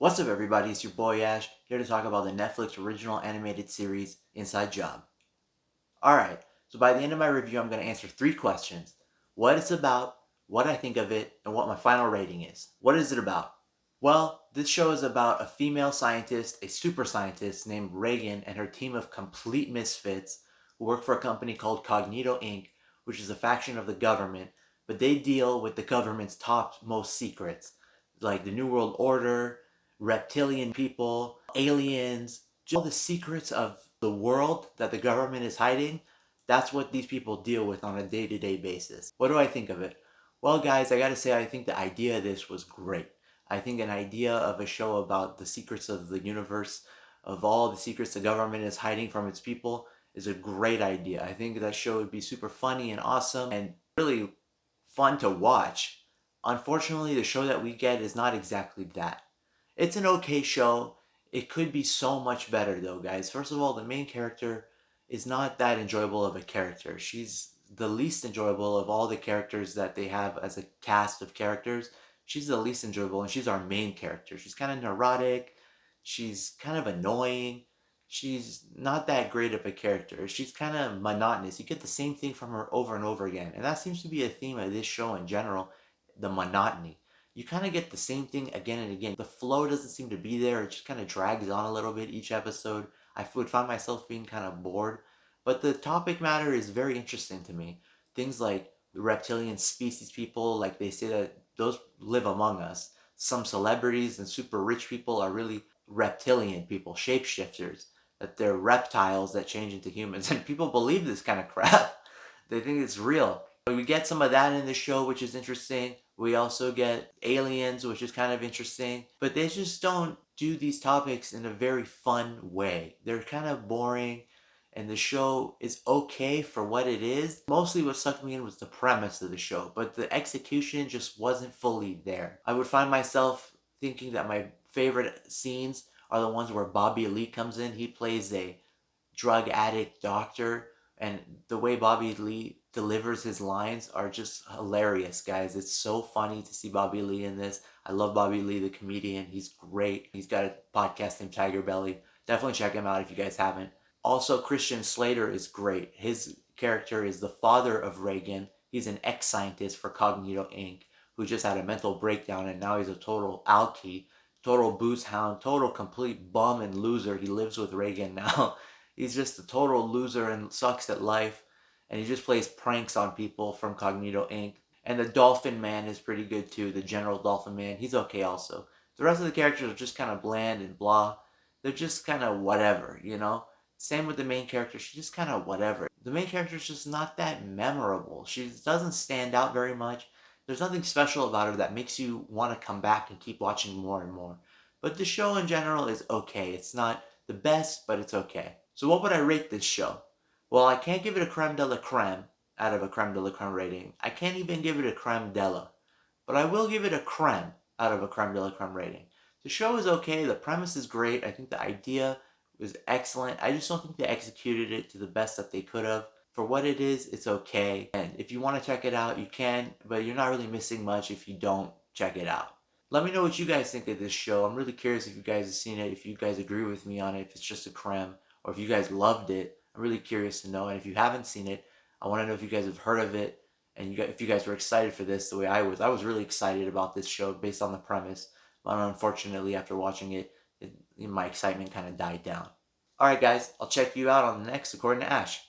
What's up, everybody? It's your boy Ash, here to talk about the Netflix original animated series, Inside Job. Alright, so by the end of my review, I'm going to answer 3 questions. What it's about, what I think of it, and what my final rating is. What is it about? Well, this show is about a female scientist, a super scientist named Reagan, and her team of complete misfits who work for a company called Cognito Inc., which is a faction of the government, but they deal with the government's topmost secrets, like the New World Order, reptilian people, aliens, just all the secrets of the world that the government is hiding. That's what these people deal with on a day-to-day basis. What do I think of it? Well, guys, I gotta say, I think the idea of this was great. I think an idea of a show about the secrets of the universe, of all the secrets the government is hiding from its people, is a great idea. I think that show would be super funny and awesome and really fun to watch. Unfortunately, the show that we get is not exactly that. It's an okay show. It could be so much better though, guys. First of all, the main character is not that enjoyable of a character. She's the least enjoyable of all the characters that they have as a cast of characters. She's the least enjoyable, and she's our main character. She's kind of neurotic. She's kind of annoying. She's not that great of a character. She's kind of monotonous. You get the same thing from her over and over again. And that seems to be a theme of this show in general, the monotony. You kind of get the same thing again and again. The flow doesn't seem to be there. It just kind of drags on a little bit each episode. I would find myself being kind of bored. But the topic matter is very interesting to me. Things like the reptilian species people, like they say that those live among us. Some celebrities and super rich people are really reptilian people, shapeshifters, that they're reptiles that change into humans. And people believe this kind of crap. They think it's real. We get some of that in the show, which is interesting. We also get aliens, which is kind of interesting. But they just don't do these topics in a very fun way. They're kind of boring, and the show is okay for what it is. Mostly what sucked me in was the premise of the show, but the execution just wasn't fully there. I would find myself thinking that my favorite scenes are the ones where Bobby Lee comes in. He plays a drug addict doctor, and the way Bobby Lee delivers his lines are just hilarious, guys. It's so funny to see Bobby Lee in this. I love Bobby Lee, the comedian. He's great. He's got a podcast named Tiger Belly. Definitely check him out if you guys haven't. Also, Christian Slater is great. His character is the father of Reagan. He's an ex-scientist for Cognito Inc., who just had a mental breakdown, and now he's a total alkie, total booze hound, total complete bum and loser. He lives with Reagan now. He's just a total loser and sucks at life, and he just plays pranks on people from Cognito Inc. And the Dolphin Man is pretty good too, the General Dolphin Man. He's okay also. The rest of the characters are just kind of bland and blah. They're just kind of whatever, you know? Same with the main character. She's just kind of whatever. The main character is just not that memorable. She doesn't stand out very much. There's nothing special about her that makes you want to come back and keep watching more and more. But the show in general is okay. It's not the best, but it's okay. So what would I rate this show? Well, I can't give it a creme de la creme out of a creme de la creme rating. I can't even give it a creme de la. But I will give it a creme out of a creme de la creme rating. The show is okay. The premise is great. I think the idea was excellent. I just don't think they executed it to the best that they could have. For what it is, it's okay. And if you want to check it out, you can, but you're not really missing much if you don't check it out. Let me know what you guys think of this show. I'm really curious if you guys have seen it, if you guys agree with me on it, if it's just a creme, or if you guys loved it. I'm really curious to know. And if you haven't seen it, I want to know if you guys have heard of it, and if you guys were excited for this the way I was. I was really excited about this show based on the premise, but unfortunately, after watching it, my excitement kind of died down. Alright guys, I'll check you out on the next According to Ash.